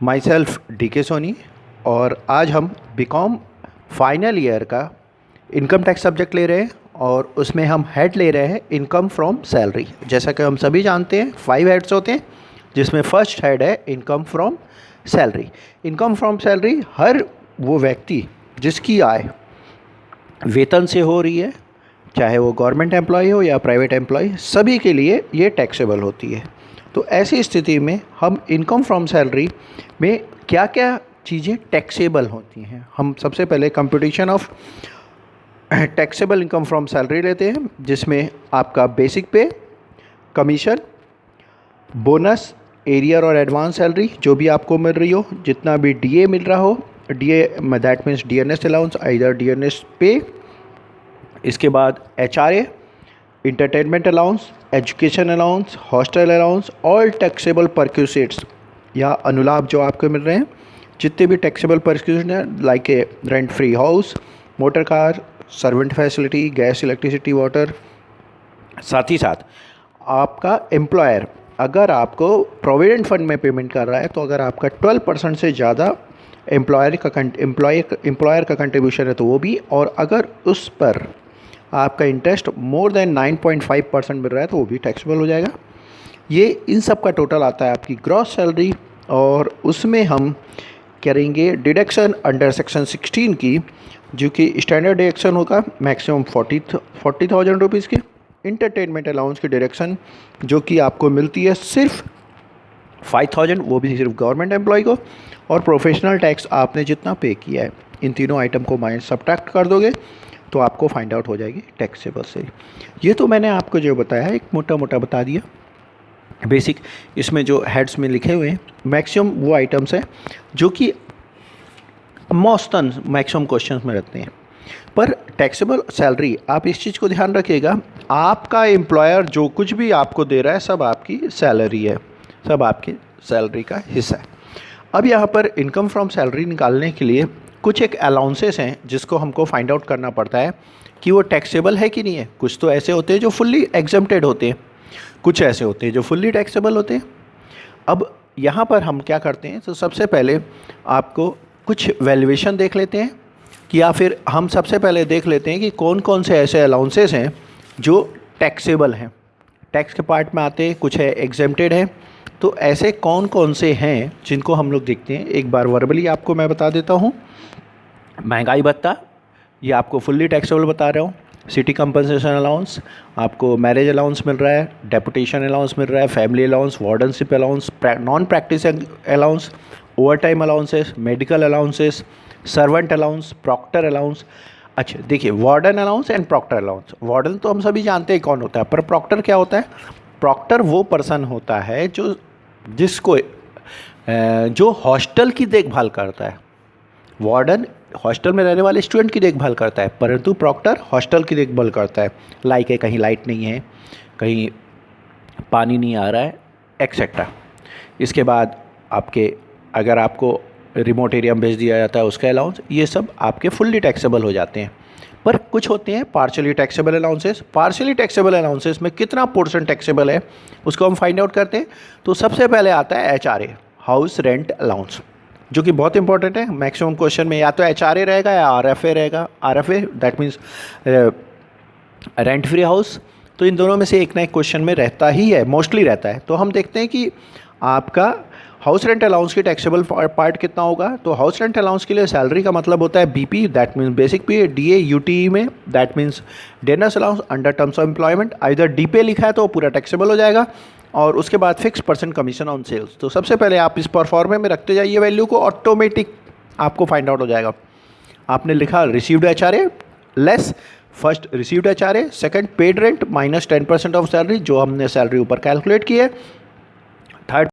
My self DK Soni और आज हम बीकॉम फाइनल ईयर का इनकम टैक्स सब्जेक्ट ले रहे हैं और उसमें हम हेड ले रहे हैं इनकम फ्रॉम सैलरी। जैसा कि हम सभी जानते हैं 5 हेड्स होते हैं जिसमें फर्स्ट हेड है income from salary. Income from salary हर वो व्यक्ति जिसकी आय वेतन से हो रही है, चाहे वो गवर्नमेंट एम्प्लॉय हो या प्राइवेट एम्प्लॉय, सभी के लिए ये टैक्सेबल होती है। तो ऐसी स्थिति में हम इनकम फ्रॉम सैलरी में क्या क्या चीज़ें टैक्सेबल होती हैं, हम सबसे पहले computation of taxable income from salary लेते हैं, जिसमें आपका बेसिक पे, कमीशन, बोनस, एरियर और एडवांस सैलरी जो भी आपको मिल रही हो, जितना भी DA मिल रहा हो, DA that means DNS allowance, either DNS pay, इसके बाद HRA, entertainment allowance, education allowance, hostel allowance, all taxable perquisites या अनुलाभ जो आपको मिल रहे हैं, जितने भी टैक्सेबल परक्यूसिट हैं like a rent free house, motor car, servant facility, gas, electricity, water. साथ ही साथ आपका एम्प्लॉयर अगर आपको प्रोविडेंट फंड में पेमेंट कर रहा है, तो अगर आपका 12% से ज़्यादा एम्प्लॉयर का कंट्रीब्यूशन है तो वो भी, और अगर उस पर आपका इंटरेस्ट मोर देन 9.5% मिल रहा है तो वो भी टैक्सेबल हो जाएगा। ये इन सब का टोटल आता है आपकी ग्रॉस सैलरी, और उसमें हम करेंगे डिडक्शन अंडर सेक्शन 16 की, जो कि स्टैंडर्ड डिडक्शन होगा मैक्सिमम 40,000 रुपीज़ की। इंटरटेनमेंट अलाउंस की डिडक्शन जो कि आपको मिलती है सिर्फ 5,000, वो भी सिर्फ गवर्नमेंट एम्प्लॉय को, और प्रोफेशनल टैक्स आपने जितना पे किया है, इन तीनों आइटम को माइनस सब्ट्रैक्ट कर दोगे तो आपको फाइंड आउट हो जाएगी टैक्सेबल से। ये तो मैंने आपको जो बताया है एक मोटा मोटा बता दिया बेसिक। इसमें जो हेड्स में लिखे हुए हैं मैक्सिमम वो आइटम्स हैं जो कि मौस्तन मैक्सिमम क्वेश्चंस में रहते हैं। पर टैक्सेबल सैलरी, आप इस चीज़ को ध्यान रखिएगा, आपका एम्प्लॉयर जो कुछ भी आपको दे रहा है सब आपकी सैलरी है, सब आपकी सैलरी का हिस्सा है। अब यहाँ पर इनकम फ्रॉम सैलरी निकालने के लिए कुछ एक अलाउंसेस हैं जिसको हमको फाइंड आउट करना पड़ता है कि वो टैक्सेबल है कि नहीं है। कुछ तो ऐसे होते हैं जो फुल्ली एग्जम्प्टेड होते हैं, कुछ ऐसे होते हैं जो फुल्ली टैक्सेबल होते हैं। अब यहाँ पर हम क्या करते हैं, तो सबसे पहले आपको कुछ वैल्यूएशन देख लेते हैं, कि या फिर हम सबसे पहले देख लेते हैं कि कौन कौन से ऐसे अलाउंसेस हैं जो टैक्सेबल हैं। टैक्स के पार्ट में आते हैं, कुछ है एग्जम्प्टेड है, तो ऐसे कौन कौन से हैं जिनको हम लोग देखते हैं। एक बार वर्बली आपको मैं बता देता हूँ। महंगाई भत्ता, ये आपको फुल्ली टैक्सेबल बता रहा हूँ। सिटी कंपनसेशन अलाउंस, आपको मैरिज अलाउंस मिल रहा है, डेपुटेशन अलाउंस मिल रहा है, family allowance, wardenship allowance, non practice allowance, overtime allowances, medical allowances, servant allowance, proctor allowance. अच्छा देखिए, warden allowance and proctor allowance. Warden तो हम सभी जानते हैं कौन होता है, पर प्रॉक्टर क्या होता है? प्रॉक्टर वो पर्सन होता है जो हॉस्टल की देखभाल करता है। वार्डन हॉस्टल में रहने वाले स्टूडेंट की देखभाल करता है, परंतु प्रॉक्टर हॉस्टल की देखभाल करता है। लाइक है कहीं लाइट नहीं है, कहीं पानी नहीं आ रहा है, एक्सेट्रा। इसके बाद अगर आपको रिमोट एरिया में भेज दिया जाता है उसका अलाउंस, ये सब आपके फुल्ली टैक्सेबल हो जाते हैं। पर कुछ होते हैं partially taxable allowances. Partially taxable allowances में कितना पोर्शन टैक्सेबल है उसको हम फाइंड आउट करते हैं। तो सबसे पहले आता है HRA, हाउस रेंट अलाउंस, जो कि बहुत इंपॉर्टेंट है। मैक्सिमम क्वेश्चन में या तो HRA रहेगा या RFA रहेगा। RFA that means rent free house. तो इन दोनों में से एक ना एक क्वेश्चन में रहता ही है, मोस्टली रहता है। तो हम देखते हैं कि आपका हाउस रेंट अलाउंस की टैक्सेबल पार्ट कितना होगा। तो हाउस रेंट अलाउंस के लिए सैलरी का मतलब होता है BP, दैट मीन्स बेसिक पे, DA UTE में that means dance allowance under terms of employment, either D पे लिखा है तो पूरा टैक्सेबल हो जाएगा, और उसके बाद फिक्स % कमीशन ऑन सेल्स। तो सबसे पहले आप इस परफॉर्मे में रखते जाइए वैल्यू को, ऑटोमेटिक आपको फाइंड आउट हो जाएगा। आपने लिखा received HRA less first received HRA, second paid rent minus 10% of salary, जो हमने सैलरी ऊपर कैलकुलेट की है,